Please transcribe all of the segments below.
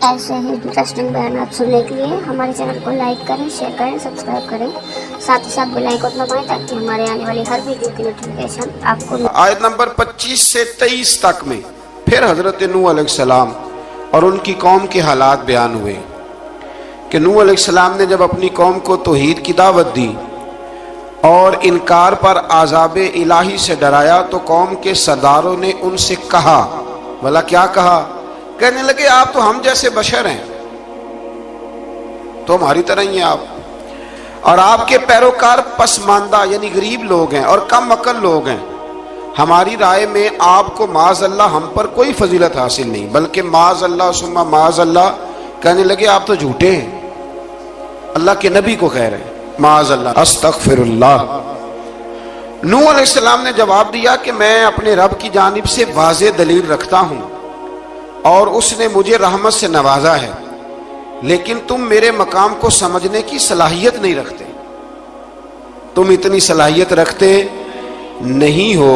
ایسے ہی انٹرسٹنگ بیانات سننے کے لیے ہمارے چینل کو لائک کریں، شیئر کریں، سبسکرائب کریں، ساتھ ہی ساتھ بیل آئیکن کو دبائیں تاکہ ہمارے آنے والی ہر ویڈیو کی نوٹیفیکیشن آپ کو آیت نمبر 25 سے 23 تک میں پھر حضرت نوح علیہ السلام اور ان کی قوم کے حالات بیان ہوئے کہ نوح علیہ السلام نے جب اپنی قوم کو توحید کی دعوت دی اور انکار پر عذاب الہی سے ڈرایا تو قوم کے سرداروں نے ان سے کہا، بھلا کیا کہا؟ کہنے لگے آپ تو ہم جیسے بشر ہیں، تو ہماری طرح ہی ہیں آپ، اور آپ کے پیروکار پسماندہ یعنی غریب لوگ ہیں اور کم عقل لوگ ہیں۔ ہماری رائے میں آپ کو معاذ اللہ ہم پر کوئی فضیلت حاصل نہیں، بلکہ معاذ اللہ ثم معاذ اللہ۔ کہنے لگے آپ تو جھوٹے ہیں، اللہ کے نبی کو کہہ رہے ہیں معاذ اللہ، استغفر اللہ۔ نوح علیہ السلام نے جواب دیا کہ میں اپنے رب کی جانب سے واضح دلیل رکھتا ہوں اور اس نے مجھے رحمت سے نوازا ہے، لیکن تم میرے مقام کو سمجھنے کی صلاحیت نہیں رکھتے، تم اتنی صلاحیت رکھتے نہیں ہو۔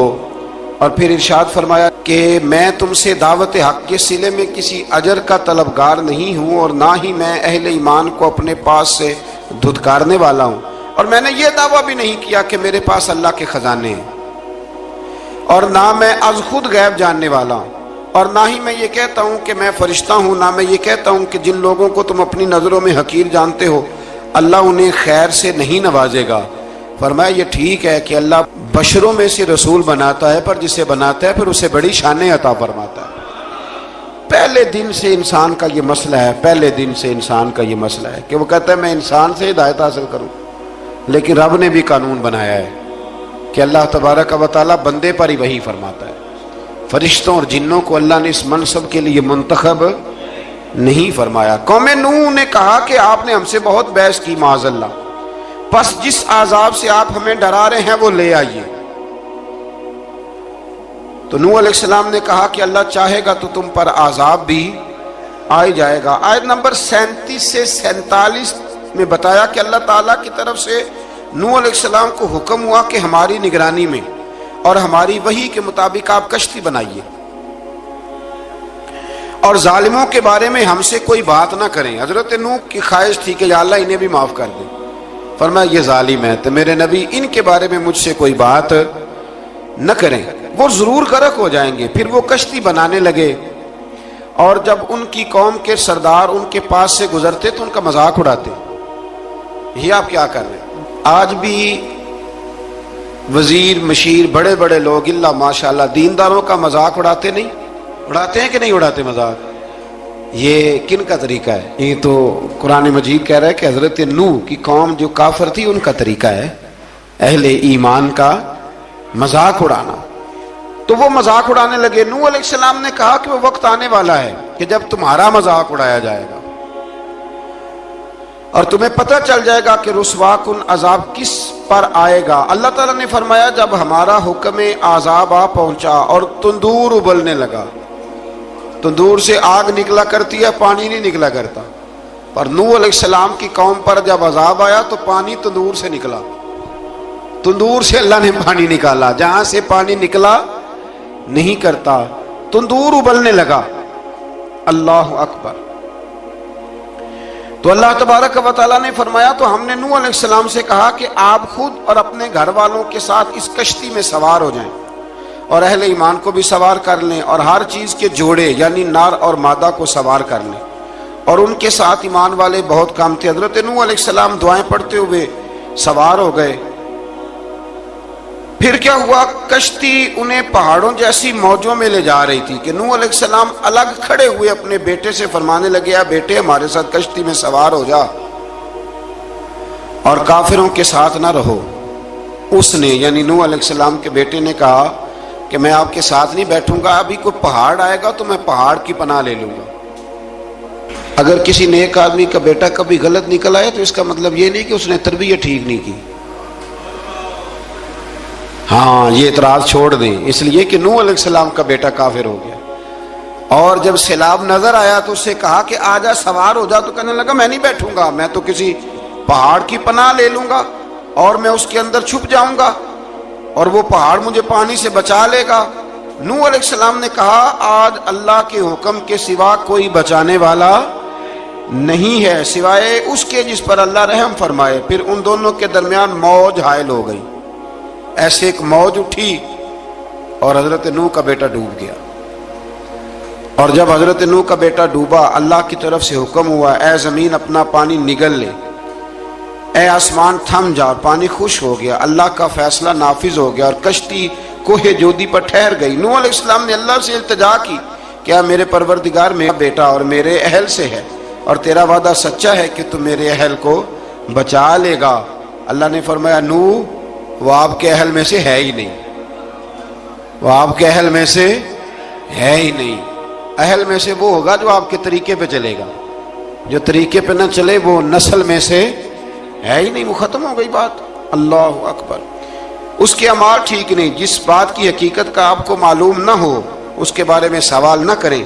اور پھر ارشاد فرمایا کہ میں تم سے دعوت حق کے صلے میں کسی اجر کا طلبگار نہیں ہوں، اور نہ ہی میں اہل ایمان کو اپنے پاس سے دھتکارنے والا ہوں، اور میں نے یہ دعویٰ بھی نہیں کیا کہ میرے پاس اللہ کے خزانے ہیں، اور نہ میں از خود غیب جاننے والا ہوں، اور نہ ہی میں یہ کہتا ہوں کہ میں فرشتہ ہوں، نہ میں یہ کہتا ہوں کہ جن لوگوں کو تم اپنی نظروں میں حقیر جانتے ہو اللہ انہیں خیر سے نہیں نوازے گا۔ فرمایا یہ ٹھیک ہے کہ اللہ بشروں میں سے رسول بناتا ہے، پر جسے بناتا ہے پھر اسے بڑی شانیں عطا فرماتا ہے۔ پہلے دن سے انسان کا یہ مسئلہ ہے، پہلے دن سے انسان کا یہ مسئلہ ہے کہ وہ کہتا ہے میں انسان سے ہدایت حاصل کروں، لیکن رب نے بھی قانون بنایا ہے کہ اللہ تبارک و تعالیٰ بندے پر ہی وحی فرماتا ہے، فرشتوں اور جنوں کو اللہ نے اس منصب کے لیے منتخب نہیں فرمایا۔ قوم نوح نے کہا کہ آپ نے ہم سے بہت بحث کی معاذ اللہ، پس جس عذاب سے آپ ہمیں ڈرا رہے ہیں وہ لے آئیے۔ تو نوح علیہ السلام نے کہا کہ اللہ چاہے گا تو تم پر عذاب بھی آ جائے گا۔ آیت نمبر 37 سے 47 میں بتایا کہ اللہ تعالیٰ کی طرف سے نوح علیہ السلام کو حکم ہوا کہ ہماری نگرانی میں اور ہماری وحی کے مطابق آپ کشتی بنائیے، اور ظالموں کے بارے میں ہم سے کوئی بات نہ کریں۔ حضرت نوح کی خواہش تھی کہ یا اللہ انہیں بھی معاف کر دیں، فرمایا یہ ظالم ہے تو میرے نبی ان کے بارے میں مجھ سے کوئی بات نہ کریں، وہ ضرور غرق ہو جائیں گے۔ پھر وہ کشتی بنانے لگے، اور جب ان کی قوم کے سردار ان کے پاس سے گزرتے تو ان کا مذاق اڑاتے۔ یہ آپ کیا کر رہے ہیں؟ آج بھی وزیر مشیر بڑے بڑے لوگ اللہ ماشاءاللہ دینداروں کا مذاق اڑاتے نہیں؟ اڑاتے ہیں کہ نہیں اڑاتے مذاق؟ یہ کن کا طریقہ ہے؟ یہ تو قرآن مجید کہہ رہا ہے کہ حضرت نوح کی قوم جو کافر تھی ان کا طریقہ ہے اہل ایمان کا مذاق اڑانا۔ تو وہ مذاق اڑانے لگے۔ نوح علیہ السلام نے کہا کہ وہ وقت آنے والا ہے کہ جب تمہارا مذاق اڑایا جائے گا اور تمہیں پتہ چل جائے گا کہ رسوا کن عذاب کس پر آئے گا۔ اللہ تعالیٰ نے فرمایا جب ہمارا حکم عذاب آ پہنچا اور تندور ابلنے لگا، تندور سے آگ نکلا کرتی ہے، پانی نہیں نکلا کرتا، پر نوح علیہ السلام کی قوم پر جب عذاب آیا تو پانی تندور سے نکلا، تندور سے اللہ نے پانی نکالا، جہاں سے پانی نکلا نہیں کرتا، تندور ابلنے لگا۔ اللہ اکبر۔ تو اللہ تبارک و تعالیٰ نے فرمایا تو ہم نے نوح علیہ السلام سے کہا کہ آپ خود اور اپنے گھر والوں کے ساتھ اس کشتی میں سوار ہو جائیں، اور اہل ایمان کو بھی سوار کر لیں، اور ہر چیز کے جوڑے یعنی نر اور مادہ کو سوار کر لیں، اور ان کے ساتھ ایمان والے بہت کام تھے۔ حضرت نوح علیہ السلام دعائیں پڑھتے ہوئے سوار ہو گئے۔ پھر کیا ہوا؟ کشتی انہیں پہاڑوں جیسی موجوں میں لے جا رہی تھی کہ نوح علیہ السلام الگ کھڑے ہوئے اپنے بیٹے سے فرمانے لگے اے بیٹے ہمارے ساتھ کشتی میں سوار ہو جا اور کافروں کے ساتھ نہ رہو۔ اس نے یعنی نوح علیہ السلام کے بیٹے نے کہا کہ میں آپ کے ساتھ نہیں بیٹھوں گا، ابھی کوئی پہاڑ آئے گا تو میں پہاڑ کی پناہ لے لوں گا۔ اگر کسی نیک آدمی کا بیٹا کبھی غلط نکل آئے تو اس کا مطلب یہ نہیں کہ اس نے تربیت ٹھیک نہیں کی، ہاں یہ اعتراض چھوڑ دیں، اس لیے کہ نوح علیہ السلام کا بیٹا کافر ہو گیا، اور جب سیلاب نظر آیا تو اس سے کہا کہ آجا سوار ہو جا، تو کہنے لگا میں نہیں بیٹھوں گا، میں تو کسی پہاڑ کی پناہ لے لوں گا اور میں اس کے اندر چھپ جاؤں گا اور وہ پہاڑ مجھے پانی سے بچا لے گا، نوح علیہ السلام نے کہا آج اللہ کے حکم کے سوا کوئی بچانے والا نہیں ہے سوائے اس کے جس پر اللہ رحم فرمائے۔ پھر ان دونوں کے درمیان موج حائل ہو گئی، ایسے ایک موج اٹھی اور حضرت نوح کا بیٹا ڈوب گیا۔ اور جب حضرت نوح کا بیٹا ڈوبا، اللہ کی طرف سے حکم ہوا اے زمین اپنا پانی نگل لے، اے آسمان تھم جا، پانی خوش ہو گیا۔ اللہ کا فیصلہ نافذ ہو گیا اور کشتی کوہ جودی پر ٹھہر گئی۔ نوح علیہ السلام نے اللہ سے التجا کی، کیا میرے پروردگار میرا بیٹا اور میرے اہل سے ہے، اور تیرا وعدہ سچا ہے کہ تو میرے اہل کو بچا لے گا۔ اللہ نے فرمایا نوح وہ آپ کے اہل میں سے ہے ہی نہیں، وہ آپ کے اہل میں سے ہے ہی نہیں۔ اہل میں سے وہ ہوگا جو آپ کے طریقے پہ چلے گا، جو طریقے پہ نہ چلے وہ نسل میں سے ہے ہی نہیں، وہ ختم ہو گئی بات۔ اللہ اکبر۔ اس کے اعمال ٹھیک نہیں، جس بات کی حقیقت کا آپ کو معلوم نہ ہو اس کے بارے میں سوال نہ کریں۔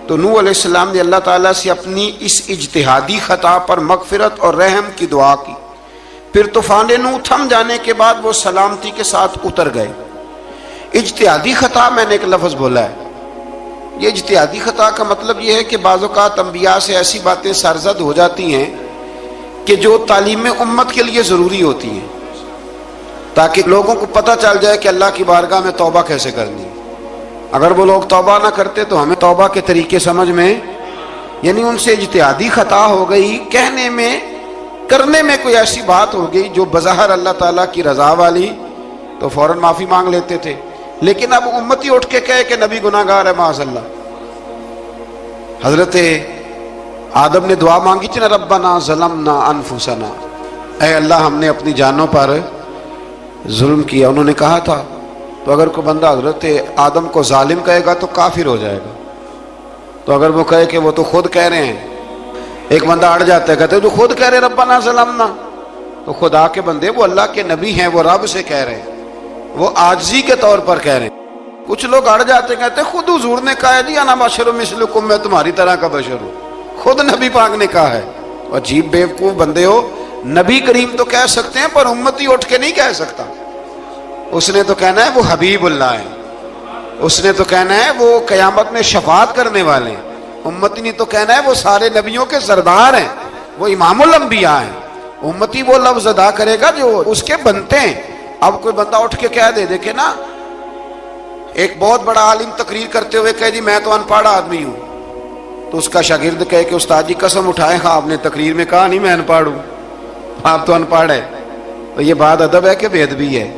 تو نوح علیہ السلام نے اللہ تعالیٰ سے اپنی اس اجتہادی خطا پر مغفرت اور رحم کی دعا کی۔ پھر طوفان نوح تھم جانے کے بعد وہ سلامتی کے ساتھ اتر گئے۔ اجتہادی خطا، میں نے ایک لفظ بولا ہے، یہ اجتہادی خطا کا مطلب یہ ہے کہ بعض اوقات انبیاء سے ایسی باتیں سرزد ہو جاتی ہیں کہ جو تعلیم امت کے لیے ضروری ہوتی ہیں، تاکہ لوگوں کو پتہ چل جائے کہ اللہ کی بارگاہ میں توبہ کیسے کرنی ہے۔ اگر وہ لوگ توبہ نہ کرتے تو ہمیں توبہ کے طریقے سمجھ میں، یعنی ان سے اجتہادی خطا ہو گئی، کہنے میں کرنے میں کوئی ایسی بات ہو گئی جو بظاہر اللہ تعالیٰ کی رضا والی، تو فوراً معافی مانگ لیتے تھے۔ لیکن اب امتی اٹھ کے کہے کہ نبی گناہ گار ہے معاذ اللہ۔ حضرت آدم نے دعا مانگی تھی نا، ربنا ظلمنا انفسنا، اے اللہ ہم نے اپنی جانوں پر ظلم کیا، انہوں نے کہا تھا۔ تو اگر کوئی بندہ حضرت آدم کو ظالم کہے گا تو کافر ہو جائے گا، تو اگر وہ کہے کہ وہ تو خود کہہ رہے ہیں، ایک بندہ اڑ جاتا ہے، کہتے ہیں جو خود کہہ رہے ربنا ظلمنا، تو خدا کے بندے وہ اللہ کے نبی ہیں، وہ رب سے کہہ رہے ہیں، وہ عاجزی کے طور پر کہہ رہے ہیں۔ کچھ لوگ اڑ جاتے ہیں، کہتے ہیں خود حضور نے کہا ہے جی انا بشر مثلکم، میں تمہاری طرح کا بشر ہوں، خود نبی پاک نے کہا ہے۔ عجیب بیوقوف بندے ہو، نبی کریم تو کہہ سکتے ہیں پر امتی اٹھ کے نہیں کہہ سکتا۔ اس نے تو کہنا ہے وہ حبیب اللہ ہے، اس نے تو کہنا ہے وہ قیامت میں شفاعت کرنے والے ہیں، امتی نے تو کہنا ہے وہ سارے نبیوں کے سردار ہیں، وہ امام الانبیاء ہیں۔ امتی وہ لفظ ادا کرے گا جو اس کے بنتے ہیں۔ اب کوئی بندہ اٹھ کے کہہ دے، دیکھے نا ایک بہت بڑا عالم تقریر کرتے ہوئے کہے جی میں تو ان پڑھ آدمی ہوں، تو اس کا شاگرد کہے کہ استاد جی قسم اٹھائے ہاں آپ نے تقریر میں کہا نہیں میں ان پڑھ ہوں، آپ تو ان پڑھ ہے۔ تو یہ بات ادب ہے کہ بے ادبی ہے؟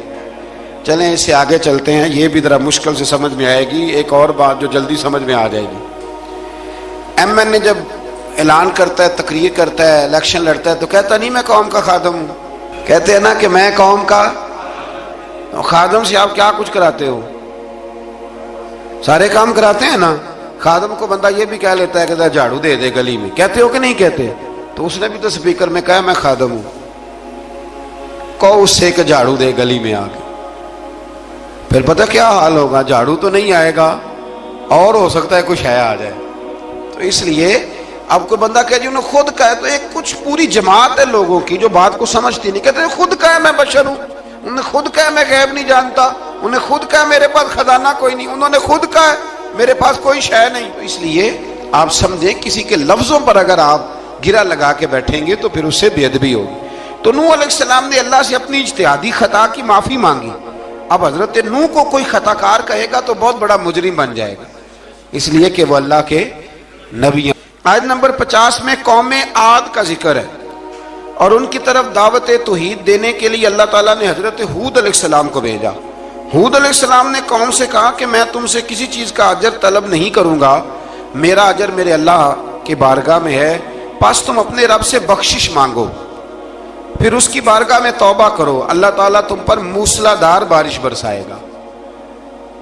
چلیں اس سے آگے چلتے ہیں، یہ بھی ذرا مشکل سے سمجھ میں آئے گی۔ ایک اور بات جو جلدی سمجھ میں آ جائے گی، ایم این اے جب اعلان کرتا ہے، تقریر کرتا ہے، الیکشن لڑتا ہے، تو کہتا نہیں میں قوم کا خادم ہوں، کہتے ہیں نا کہ میں قوم کا خادم سے آپ کیا کچھ کراتے ہو؟ سارے کام کراتے ہیں نا۔ خادم کو بندہ یہ بھی کہہ لیتا ہے کہ جھاڑو دے دے گلی میں، کہتے ہو کہ نہیں کہتے؟ تو اس نے بھی تو سپیکر میں کہا میں خادم ہوں، کہو اس سے کہ جھاڑو دے گلی میں آ کے، پھر پتہ کیا حال ہوگا؟ جھاڑو تو نہیں آئے گا اور ہو سکتا ہے کچھ ہے آ جائے۔ تو اس لیے اب کوئی بندہ کہ جی انہوں نے خود کہا ہے، تو ایک کچھ پوری جماعت ہے لوگوں کی جو بات کو سمجھتی نہیں، کہتے ہیں خود کہا ہے میں بشر ہوں، انہوں نے خود کہا ہے میں غیب نہیں جانتا، انہوں نے خود کہا ہے میرے پاس خزانہ کوئی نہیں، انہوں نے خود کہا ہے میرے پاس کوئی شے نہیں۔ تو اس لیے آپ سمجھیں کسی کے لفظوں پر اگر آپ گرا لگا کے بیٹھیں گے تو پھر اس سے بے ادبی ہوگی۔ تو نوح علیہ السلام نے اللہ سے اپنی اجتہادی خطا کی معافی مانگی۔ اب حضرت نوح کو کوئی خطا کار کہے گا تو بہت بڑا مجرم بن جائے گا، اس لیے کہ وہ اللہ کے نبی ہیں۔ آیت نمبر 50 میں قوم عاد کا ذکر ہے اور ان کی طرف دعوت توحید دینے کے لیے اللہ تعالیٰ نے حضرت ہود علیہ السلام کو بھیجا۔ ہود علیہ السلام نے قوم سے کہا کہ میں تم سے کسی چیز کا اجر طلب نہیں کروں گا، میرا اجر میرے اللہ کی بارگاہ میں ہے، پس تم اپنے رب سے بخشش مانگو، پھر اس کی بارگاہ میں توبہ کرو، اللہ تعالیٰ تم پر موسلا دار بارش برسائے گا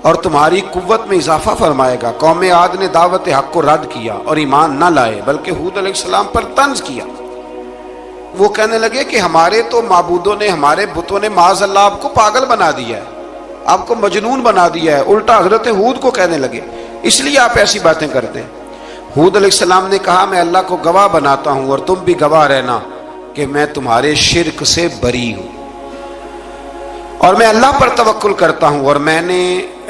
اور تمہاری قوت میں اضافہ فرمائے گا۔ قوم عاد نے دعوت حق کو رد کیا اور ایمان نہ لائے، بلکہ ہود علیہ السلام پر طنز کیا۔ وہ کہنے لگے کہ ہمارے تو معبودوں نے، ہمارے بتوں نے معاذ اللہ آپ کو پاگل بنا دیا ہے، آپ کو مجنون بنا دیا ہے، الٹا حضرت ہود کو کہنے لگے اس لیے آپ ایسی باتیں کرتے ہیں۔ ہود علیہ السلام نے کہا میں اللہ کو گواہ بناتا ہوں اور تم بھی گواہ رہنا کہ میں تمہارے شرک سے بری ہوں اور میں اللہ پر توکل کرتا ہوں اور میں نے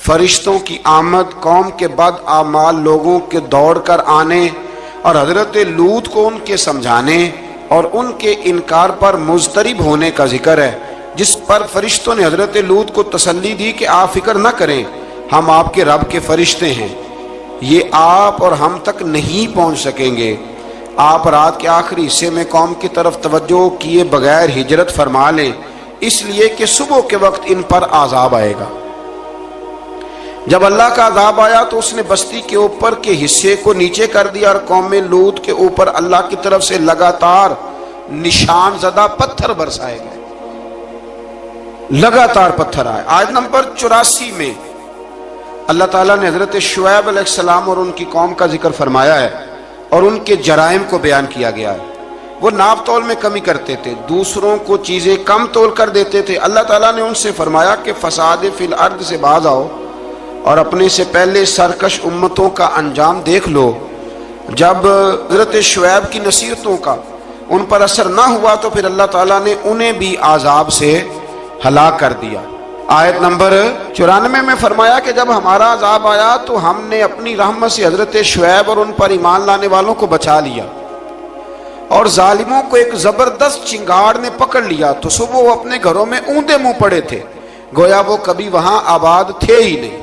فرشتوں کی آمد، قوم کے بد اعمال لوگوں کے دوڑ کر آنے اور حضرت لوط کو ان کے سمجھانے اور ان کے انکار پر مضطرب ہونے کا ذکر ہے، جس پر فرشتوں نے حضرت لوط کو تسلی دی کہ آپ فکر نہ کریں، ہم آپ کے رب کے فرشتے ہیں، یہ آپ اور ہم تک نہیں پہنچ سکیں گے۔ آپ رات کے آخری حصے میں قوم کی طرف توجہ کیے بغیر ہجرت فرما لیں، اس لیے کہ صبح کے وقت ان پر عذاب آئے گا۔ جب اللہ کا عذاب آیا تو اس نے بستی کے اوپر کے حصے کو نیچے کر دیا اور قوم لوط کے اوپر اللہ کی طرف سے لگاتار نشان زدہ پتھر برسائے گئے، لگاتار پتھر آئے۔ آیت نمبر 84 میں اللہ تعالیٰ نے حضرت شعیب علیہ السلام اور ان کی قوم کا ذکر فرمایا ہے اور ان کے جرائم کو بیان کیا گیا ہے۔ وہ ناپ تول میں کمی کرتے تھے، دوسروں کو چیزیں کم تول کر دیتے تھے۔ اللہ تعالیٰ نے ان سے فرمایا کہ فساد فی الارض سے باز آؤ اور اپنے سے پہلے سرکش امتوں کا انجام دیکھ لو۔ جب حضرت شعیب کی نصیحتوں کا ان پر اثر نہ ہوا تو پھر اللہ تعالیٰ نے انہیں بھی عذاب سے ہلاک کر دیا۔ آیت نمبر 94 میں فرمایا کہ جب ہمارا عذاب آیا تو ہم نے اپنی رحمت سے حضرت شعیب اور ان پر ایمان لانے والوں کو بچا لیا، اور ظالموں کو ایک زبردست چنگاڑ نے پکڑ لیا تو صبح وہ اپنے گھروں میں اوندے منہ پڑے تھے، گویا وہ کبھی وہاں آباد تھے ہی نہیں۔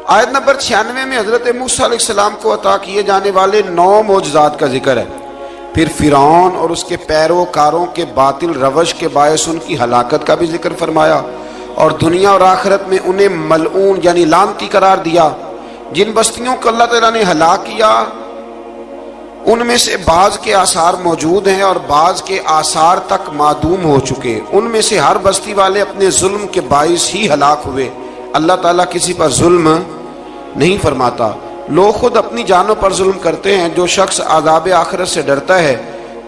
آیت نمبر 96 میں حضرت موسیٰ علیہ السلام کو عطا کیے جانے والے 9 معجزات کا ذکر ہے۔ پھر فرعون اور اس کے پیروکاروں کے باطل روش کے باعث ان کی ہلاکت کا بھی ذکر فرمایا، اور دنیا اور آخرت میں انہیں ملعون یعنی لعنتی قرار دیا۔ جن بستیوں کو اللہ تعالیٰ نے ہلاک کیا ان میں سے بعض کے آثار موجود ہیں اور بعض کے آثار تک معدوم ہو چکے۔ ان میں سے ہر بستی والے اپنے ظلم کے باعث ہی ہلاک ہوئے۔ اللہ تعالیٰ کسی پر ظلم نہیں فرماتا، لوگ خود اپنی جانوں پر ظلم کرتے ہیں۔ جو شخص عذاب آخرت سے ڈرتا ہے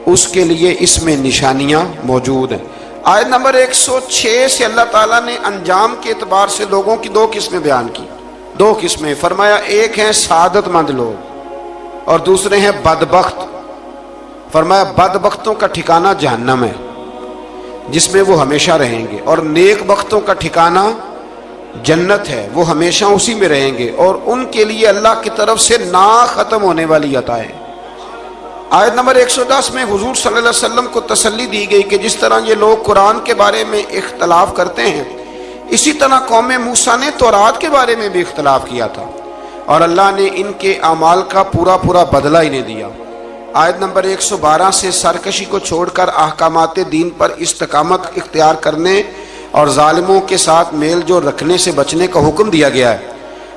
اس کے لیے اس میں نشانیاں موجود ہیں۔ آیت نمبر 106 سے اللہ تعالیٰ نے انجام کے اعتبار سے لوگوں کی 2 قسمیں بیان کی۔ 2 قسمیں فرمایا، ایک ہیں سعادت مند لوگ اور دوسرے ہیں بدبخت۔ فرمایا بدبختوں کا ٹھکانہ جہنم ہے جس میں وہ ہمیشہ رہیں گے، اور نیک بختوں کا ٹھکانہ جنت ہے، وہ ہمیشہ اسی میں رہیں گے، اور ان کے لیے اللہ کی طرف سے نا ختم ہونے والی عطائیں۔ آیت نمبر 110 میں حضور صلی اللہ علیہ وسلم کو تسلی دی گئی کہ جس طرح یہ لوگ قرآن کے بارے میں اختلاف کرتے ہیں، اسی طرح قوم موسیٰ نے تورات کے بارے میں بھی اختلاف کیا تھا، اور اللہ نے ان کے اعمال کا پورا بدلہ انہیں دیا۔ آیت نمبر 112 سے سرکشی کو چھوڑ کر احکامات دین پر استقامت اختیار کرنے اور ظالموں کے ساتھ میل جول رکھنے سے بچنے کا حکم دیا گیا ہے،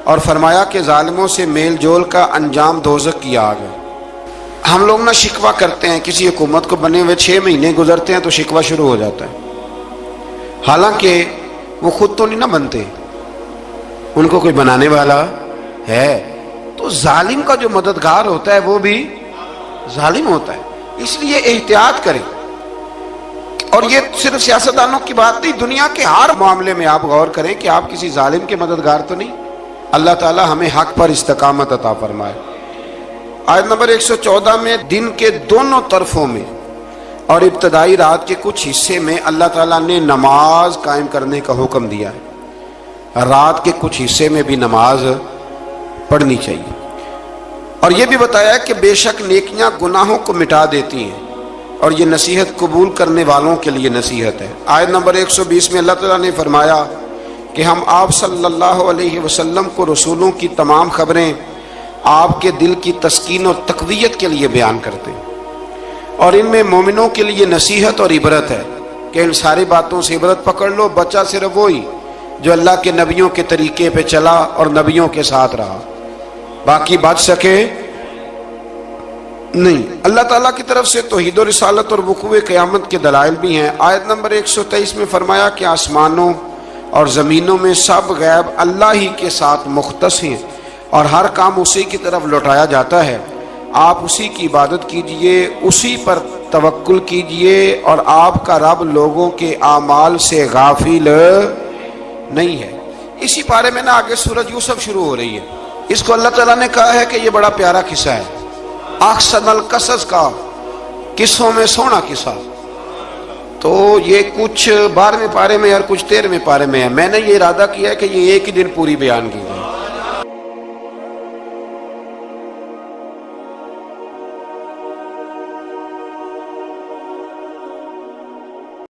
اور فرمایا کہ ظالموں سے میل جول کا انجام دوزخ کی آگ ہے۔ ہم لوگ نہ شکوہ کرتے ہیں، کسی حکومت کو بنے ہوئے 6 مہینے گزرتے ہیں تو شکوہ شروع ہو جاتا ہے، حالانکہ وہ خود تو نہیں نہ بنتے، ان کو کوئی بنانے والا ہے۔ تو ظالم کا جو مددگار ہوتا ہے وہ بھی ظالم ہوتا ہے، اس لیے احتیاط کریں۔ اور یہ صرف سیاستدانوں کی بات نہیں، دنیا کے ہر معاملے میں آپ غور کریں کہ آپ کسی ظالم کے مددگار تو نہیں۔ اللہ تعالی ہمیں حق پر استقامت عطا فرمائے۔ آیت نمبر 114 میں دن کے دونوں طرفوں میں اور ابتدائی رات کے کچھ حصے میں اللہ تعالیٰ نے نماز قائم کرنے کا حکم دیا ہے۔ رات کے کچھ حصے میں بھی نماز پڑھنی چاہیے، اور یہ بھی بتایا کہ بے شک نیکیاں گناہوں کو مٹا دیتی ہیں، اور یہ نصیحت قبول کرنے والوں کے لیے نصیحت ہے۔ آیت نمبر 120 میں اللہ تعالیٰ نے فرمایا کہ ہم آپ صلی اللہ علیہ وسلم کو رسولوں کی تمام خبریں آپ کے دل کی تسکین و تقویت کے لیے بیان کرتے ہیں، اور ان میں مومنوں کے لیے نصیحت اور عبرت ہے کہ ان ساری باتوں سے عبرت پکڑ لو۔ بچہ صرف وہی جو اللہ کے نبیوں کے طریقے پہ چلا اور نبیوں کے ساتھ رہا، باقی بچ سکے نہیں۔ اللہ تعالیٰ کی طرف سے توحید و رسالت اور وقوع قیامت کے دلائل بھی ہیں۔ آیت نمبر 123 میں فرمایا کہ آسمانوں اور زمینوں میں سب غیب اللہ ہی کے ساتھ مختص ہیں، اور ہر کام اسی کی طرف لوٹایا جاتا ہے۔ آپ اسی کی عبادت کیجئے، اسی پر توکل کیجئے، اور آپ کا رب لوگوں کے اعمال سے غافل نہیں ہے۔ اسی پارے میں نا آگے سورۃ یوسف شروع ہو رہی ہے۔ اس کو اللہ تعالیٰ نے کہا ہے کہ یہ بڑا پیارا قصہ ہے، احسن القصص کا، قصوں میں سونا قصہ۔ تو یہ کچھ 12ویں پارے میں اور کچھ 13ویں پارے میں ہے. میں نے یہ ارادہ کیا ہے کہ یہ ایک ہی دن پوری بیان کی جائے.